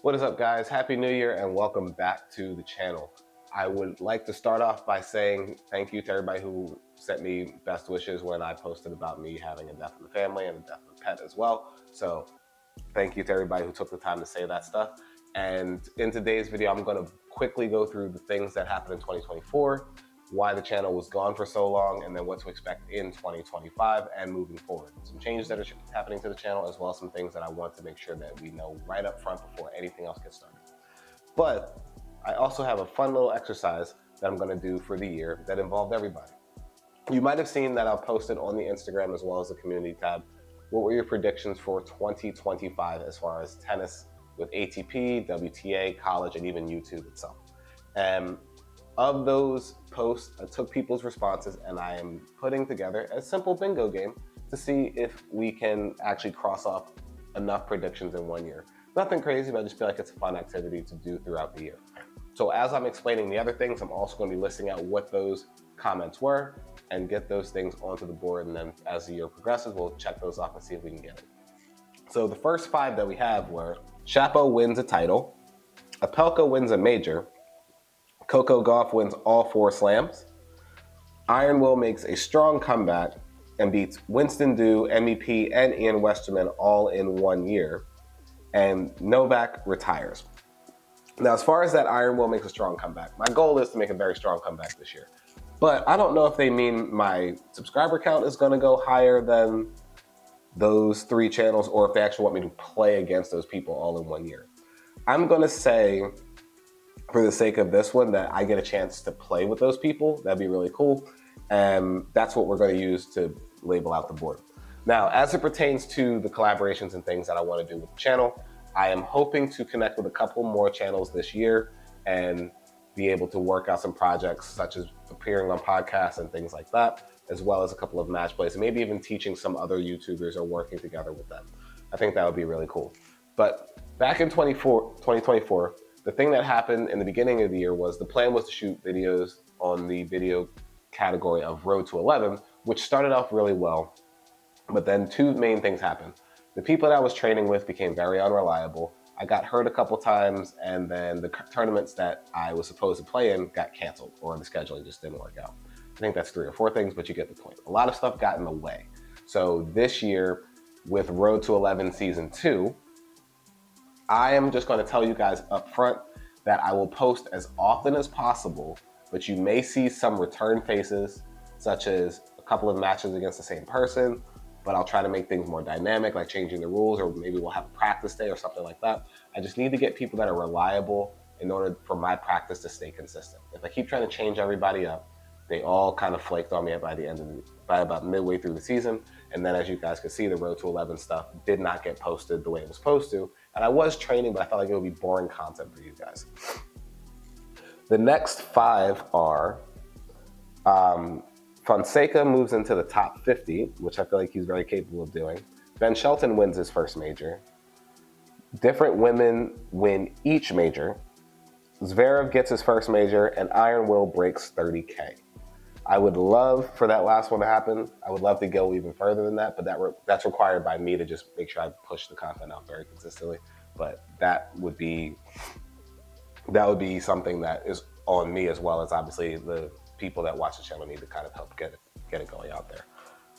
What is up, guys? Happy New Year and welcome back to the channel. I would like to start off by saying thank you to everybody who sent me best wishes when I posted about me having a death in the family and a death of a pet as well. So thank you to everybody who took the time to say that stuff. And in today's video, I'm going to quickly go through the things that happened in 2024, why the channel was gone for so long, and then what to expect in 2025 and moving forward. Some changes that are happening to the channel, as well as some things that I want to make sure that we know right up front before anything else gets started. But I also have a fun little exercise that I'm going to do for the year that involved everybody. You might have seen that I posted on the Instagram as well as the community tab. What were your predictions for 2025 as far as tennis with ATP, WTA, college, and even YouTube itself? And of those posts, I took people's responses and I am putting together a simple bingo game to see if we can actually cross off enough predictions in 1 year. Nothing crazy, but I just feel like it's a fun activity to do throughout the year. So as I'm explaining the other things, I'm also going to be listing out what those comments were and get those things onto the board. And then as the year progresses, we'll check those off and see if we can get it. So the first five that we have were Shapo wins a title, Apelka wins a major, Coco Gauff wins all 4 slams, Iron Will makes a strong comeback and beats Winston Du, MEP, and Ian Westerman all in 1 year, and Novak retires. Now, as far as that Iron Will makes a strong comeback, my goal is to make a very strong comeback this year. But I don't know if they mean my subscriber count is going to go higher than those 3 channels or if they actually want me to play against those people all in 1 year. I'm going to say, for the sake of this one, that I get a chance to play with those people. That'd be really cool. And that's what we're going to use to label out the board. Now, as it pertains to the collaborations and things that I want to do with the channel, I am hoping to connect with a couple more channels this year and be able to work out some projects such as appearing on podcasts and things like that, as well as a couple of match plays, and maybe even teaching some other YouTubers or working together with them. I think that would be really cool. But back in 2024, the thing that happened in the beginning of the year was the plan was to shoot videos on the video category of Road to 11, which started off really well. But then 2 main things happened. The people that I was training with became very unreliable. I got hurt a couple times, and then the tournaments that I was supposed to play in got canceled, or the scheduling just didn't work out. I think that's 3 or 4 things, but you get the point. A lot of stuff got in the way. So this year, with Road to 11 Season 2, I am just going to tell you guys up front that I will post as often as possible, but you may see some return faces, such as a couple of matches against the same person, but I'll try to make things more dynamic, like changing the rules, or maybe we'll have a practice day or something like that. I just need to get people that are reliable in order for my practice to stay consistent. If I keep trying to change everybody up, they all kind of flaked on me by about midway through the season. And then as you guys can see, the Road to 11 stuff did not get posted the way it was supposed to. And I was training, but I felt like it would be boring content for you guys. The next 5 are Fonseca moves into the top 50, which I feel like he's very capable of doing. Ben Shelton wins his first major. Different women win each major. Zverev gets his first major, and Iron Will breaks 30K. I would love for that last one to happen. I would love to go even further than that, but that's required by me to just make sure I push the content out very consistently. But that would be something that is on me, as well as obviously the people that watch the channel need to kind of help get it going out there.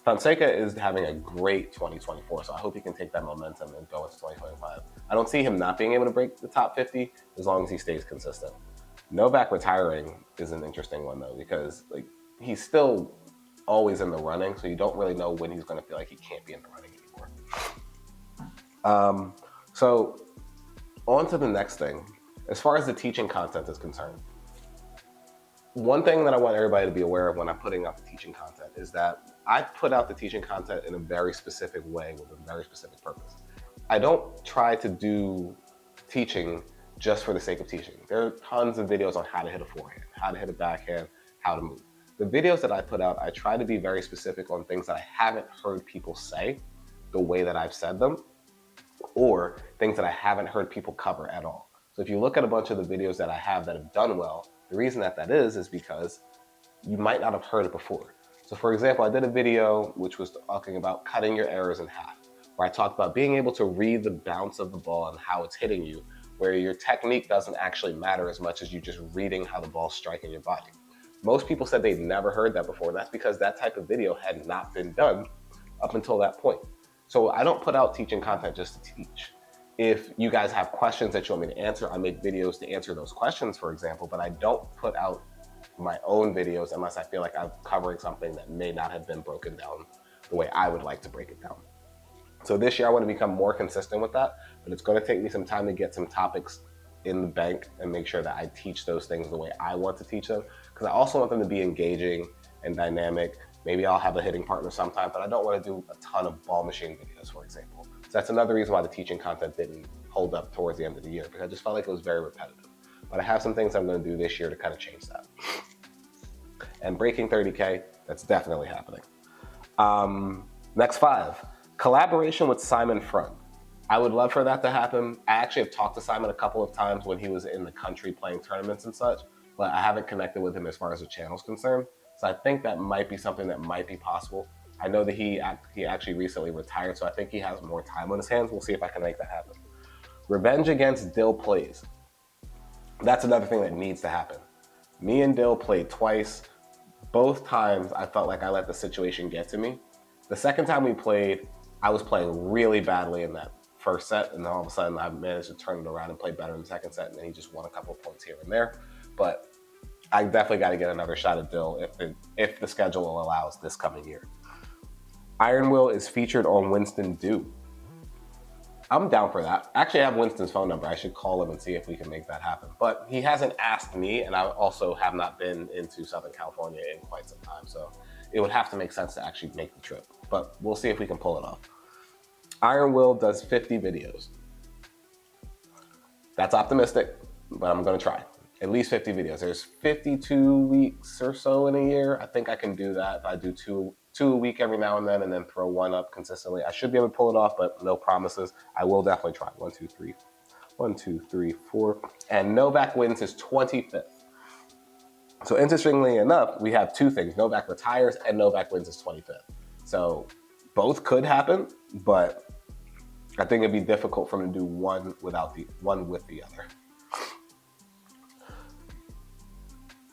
Fonseca is having a great 2024, so I hope he can take that momentum and go into 2025. I don't see him not being able to break the top 50 as long as he stays consistent. Novak retiring is an interesting one though, because he's still always in the running, so you don't really know when he's going to feel like he can't be in the running anymore. So on to the next thing. As far as the teaching content is concerned, one thing that I want everybody to be aware of when I'm putting out the teaching content is that I put out the teaching content in a very specific way with a very specific purpose. I don't try to do teaching just for the sake of teaching. There are tons of videos on how to hit a forehand, how to hit a backhand, how to move. The videos that I put out, I try to be very specific on things that I haven't heard people say the way that I've said them, or things that I haven't heard people cover at all. So if you look at a bunch of the videos that I have that have done well, the reason that is because you might not have heard it before. So for example, I did a video which was talking about cutting your errors in half, where I talked about being able to read the bounce of the ball and how it's hitting you where your technique doesn't actually matter as much as you just reading how the ball's striking your body. Most people said they'd never heard that before, and that's because that type of video had not been done up until that point. So I don't put out teaching content just to teach. If you guys have questions that you want me to answer, I make videos to answer those questions, for example, but I don't put out my own videos unless I feel like I'm covering something that may not have been broken down the way I would like to break it down. So this year I want to become more consistent with that, but it's going to take me some time to get some topics in the bank and make sure that I teach those things the way I want to teach them, because I also want them to be engaging and dynamic. Maybe I'll have a hitting partner sometime, but I don't want to do a ton of ball machine videos, for example. So that's another reason why the teaching content didn't hold up towards the end of the year, because I just felt like it was very repetitive. But I have some things I'm going to do this year to kind of change that. And breaking 30K, that's definitely happening. Next 5, collaboration with Simon Front. I would love for that to happen. I actually have talked to Simon a couple of times when he was in the country playing tournaments and such, but I haven't connected with him as far as the channel's concerned. So I think that might be something that might be possible. I know that he actually recently retired, so I think he has more time on his hands. We'll see if I can make that happen. Revenge against Dill plays. That's another thing that needs to happen. Me and Dill played twice. Both times I felt like I let the situation get to me. The second time we played, I was playing really badly in that first set, and then all of a sudden I managed to turn it around and play better in the second set, and then he just won a couple of points here and there. But I definitely got to get another shot at Dill if the schedule allows this coming year. Iron Will is featured on Winston Do. I'm down for that. Actually, I have Winston's phone number. I should call him and see if we can make that happen. But he hasn't asked me, and I also have not been into Southern California in quite some time, so it would have to make sense to actually make the trip. But we'll see if we can pull it off. Iron Will does 50 videos. That's optimistic, but I'm gonna try. At least 50 videos. There's 52 weeks or so in a year. I think I can do that if I do two a week every now and then throw one up consistently. I should be able to pull it off, but no promises. I will definitely try. 1, 2, 3. 1, 2, 3, 4. And Novak wins his 25th. So interestingly enough, we have two things. Novak retires and Novak wins his 25th. So both could happen, but I think it'd be difficult for him to do one with the other.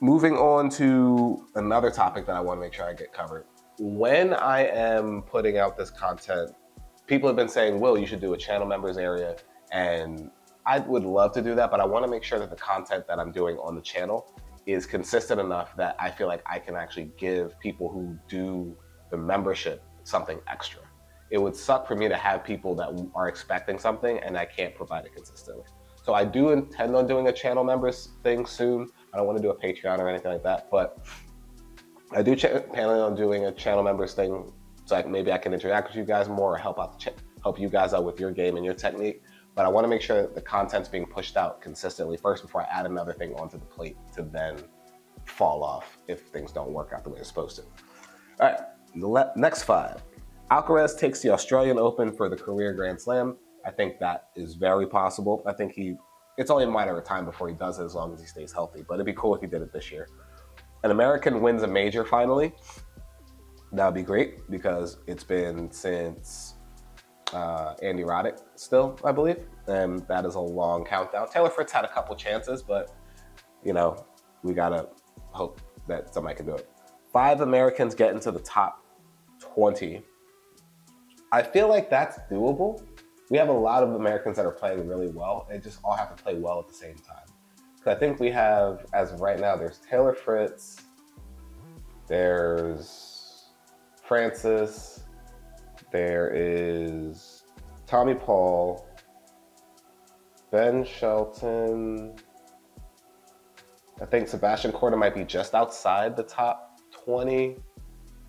Moving on to another topic that I want to make sure I get covered. When I am putting out this content, people have been saying, Will, you should do a channel members area. And I would love to do that, but I want to make sure that the content that I'm doing on the channel is consistent enough that I feel like I can actually give people who do the membership something extra. It would suck for me to have people that are expecting something and I can't provide it consistently. So I do intend on doing a channel members thing soon. I don't want to do a Patreon or anything like that, but I do plan on doing a channel members thing so maybe I can interact with you guys more or help you guys out with your game and your technique. But I want to make sure that the content's being pushed out consistently first before I add another thing onto the plate to then fall off if things don't work out the way they're supposed to. All right, the next 5. Alcaraz takes the Australian Open for the career Grand Slam. I think that is very possible. I think it's only a matter of time before he does it as long as he stays healthy, but it'd be cool if he did it this year. An American wins a major finally. That would be great because it's been since Andy Roddick still, I believe, and that is a long countdown. Taylor Fritz had a couple chances, but we gotta hope that somebody can do it. 5 Americans get into the top 20. I feel like that's doable. We have a lot of Americans that are playing really well. They just all have to play well at the same time. Because I think we have, as of right now, there's Taylor Fritz, there's Francis, there is Tommy Paul, Ben Shelton. I think Sebastian Korda might be just outside the top 20.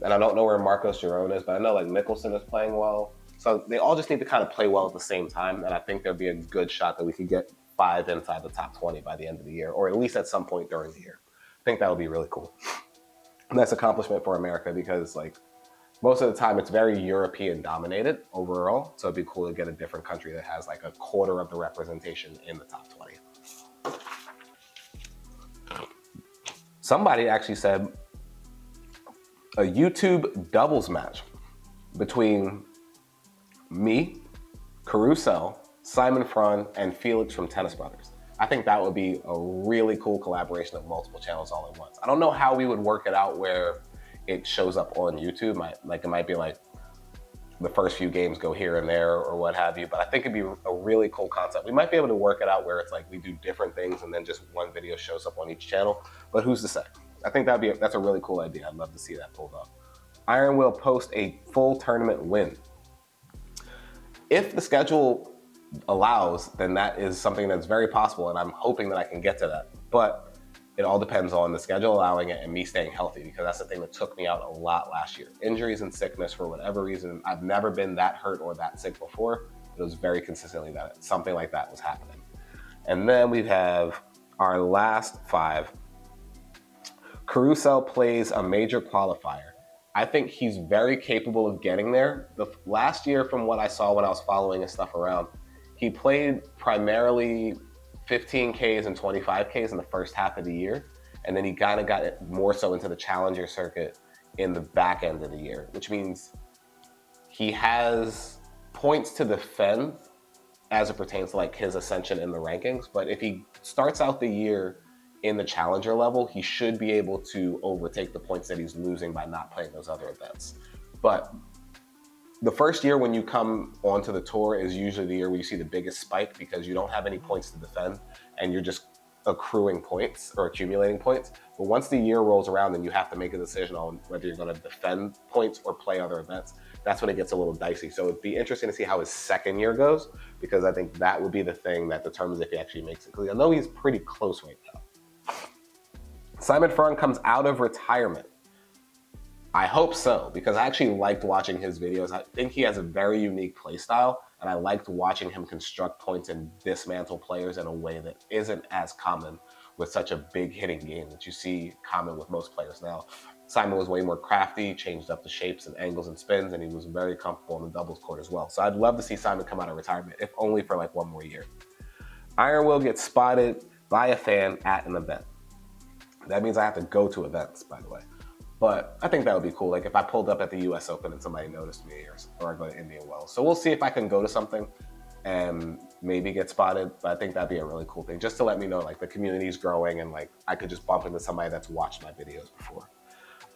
And I don't know where Marcos Giron is, but I know like Mickelson is playing well. So they all just need to kind of play well at the same time. And I think there'd be a good shot that we could get 5 inside the top 20 by the end of the year, or at least at some point during the year. I think that would be really cool. And that's an accomplishment for America because like most of the time it's very European dominated overall. So it'd be cool to get a different country that has like a quarter of the representation in the top 20. Somebody actually said a YouTube doubles match between me, Carousel, Simon Frun, and Felix from Tennis Brothers. I think that would be a really cool collaboration of multiple channels all at once. I don't know how we would work it out where it shows up on YouTube. It might be like the first few games go here and there or what have you, but I think it'd be a really cool concept. We might be able to work it out where it's like we do different things and then just one video shows up on each channel, but who's to say? I think that's a really cool idea. I'd love to see that pulled off. Iron will post a full tournament win. If the schedule allows, then that is something that's very possible, and I'm hoping that I can get to that. But it all depends on the schedule allowing it and me staying healthy, because that's the thing that took me out a lot last year. Injuries and sickness for whatever reason. I've never been that hurt or that sick before. It was very consistently that something like that was happening. And then we have our last 5. Caruso plays a major qualifier. I think he's very capable of getting there. The last year, from what I saw when I was following his stuff around, he played primarily 15Ks and 25Ks in the first half of the year. And then he kind of got it more so into the challenger circuit in the back end of the year, which means he has points to defend as it pertains to like his ascension in the rankings. But if he starts out the year in the challenger level, he should be able to overtake the points that he's losing by not playing those other events. But the first year when you come onto the tour is usually the year where you see the biggest spike, because you don't have any points to defend and you're just accruing points or accumulating points. But once the year rolls around and you have to make a decision on whether you're going to defend points or play other events, that's when it gets a little dicey. So it'd be interesting to see how his second year goes, because I think that would be the thing that determines if he actually makes it. Because I know he's pretty close right now. Simon Frun comes out of retirement. I hope so, because I actually liked watching his videos. I think he has a very unique play style, and I liked watching him construct points and dismantle players in a way that isn't as common with such a big hitting game that you see common with most players now. Simon was way more crafty, changed up the shapes and angles and spins, and he was very comfortable on the doubles court as well. So I'd love to see Simon come out of retirement, if only for like one more year. Iron Will gets spotted by a fan at an event. That means I have to go to events, by the way. But I think that would be cool. Like if I pulled up at the US Open and somebody noticed me, or I go to Indian Wells. So we'll see if I can go to something and maybe get spotted. But I think that'd be a really cool thing, just to let me know like the community's growing and like I could just bump into somebody that's watched my videos before.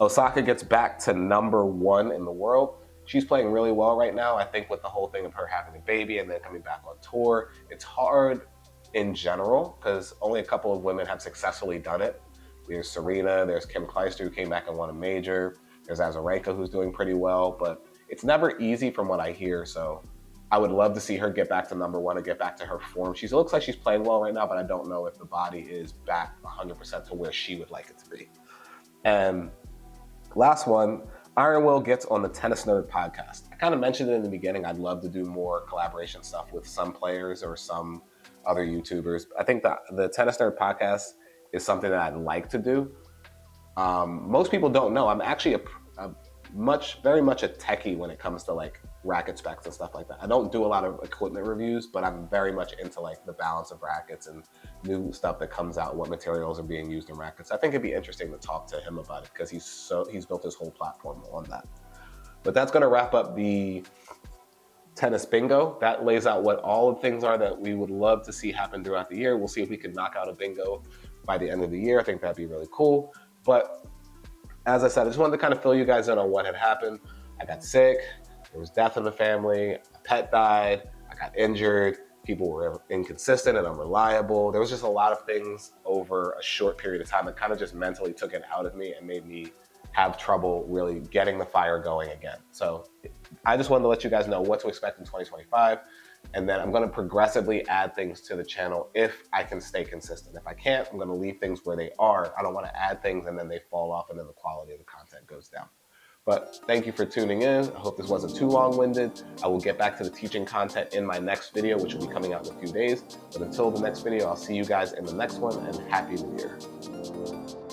Osaka gets back to #1 in the world. She's playing really well right now. I think with the whole thing of her having a baby and then coming back on tour, it's hard in general because only a couple of women have successfully done it. There's Serena, there's Kim Clijsters who came back and won a major. There's Azarenka who's doing pretty well, but it's never easy from what I hear. So I would love to see her get back to #1 and get back to her form. She looks like she's playing well right now, but I don't know if the body is back 100% to where she would like it to be. And last one, Iron Will gets on the Tennis Nerd podcast. I kind of mentioned it in the beginning. I'd love to do more collaboration stuff with some players or some other YouTubers. I think that the Tennis Nerd podcast is something that I'd like to do. Most people don't know I'm actually very much a techie when it comes to like racket specs and stuff like that. I don't do a lot of equipment reviews, but I'm very much into like the balance of rackets and new stuff that comes out, what materials are being used in rackets. I think it'd be interesting to talk to him about it because he's built his whole platform on that. But that's going to wrap up the tennis bingo. That lays out what all the things are that we would love to see happen throughout the year. We'll see if we can knock out a bingo by the end of the year. I think that'd be really cool. But as I said, I just wanted to kind of fill you guys in on what had happened. I got sick, there was death in the family, a pet died, I got injured, people were inconsistent and unreliable. There was just a lot of things over a short period of time that kind of just mentally took it out of me and made me have trouble really getting the fire going again. So I just wanted to let you guys know what to expect in 2025. And then I'm going to progressively add things to the channel if I can stay consistent. If I can't, I'm going to leave things where they are. I don't want to add things and then they fall off and then the quality of the content goes down. But thank you for tuning in. I hope this wasn't too long-winded. I will get back to the teaching content in my next video, which will be coming out in a few days. But until the next video, I'll see you guys in the next one, and Happy New Year.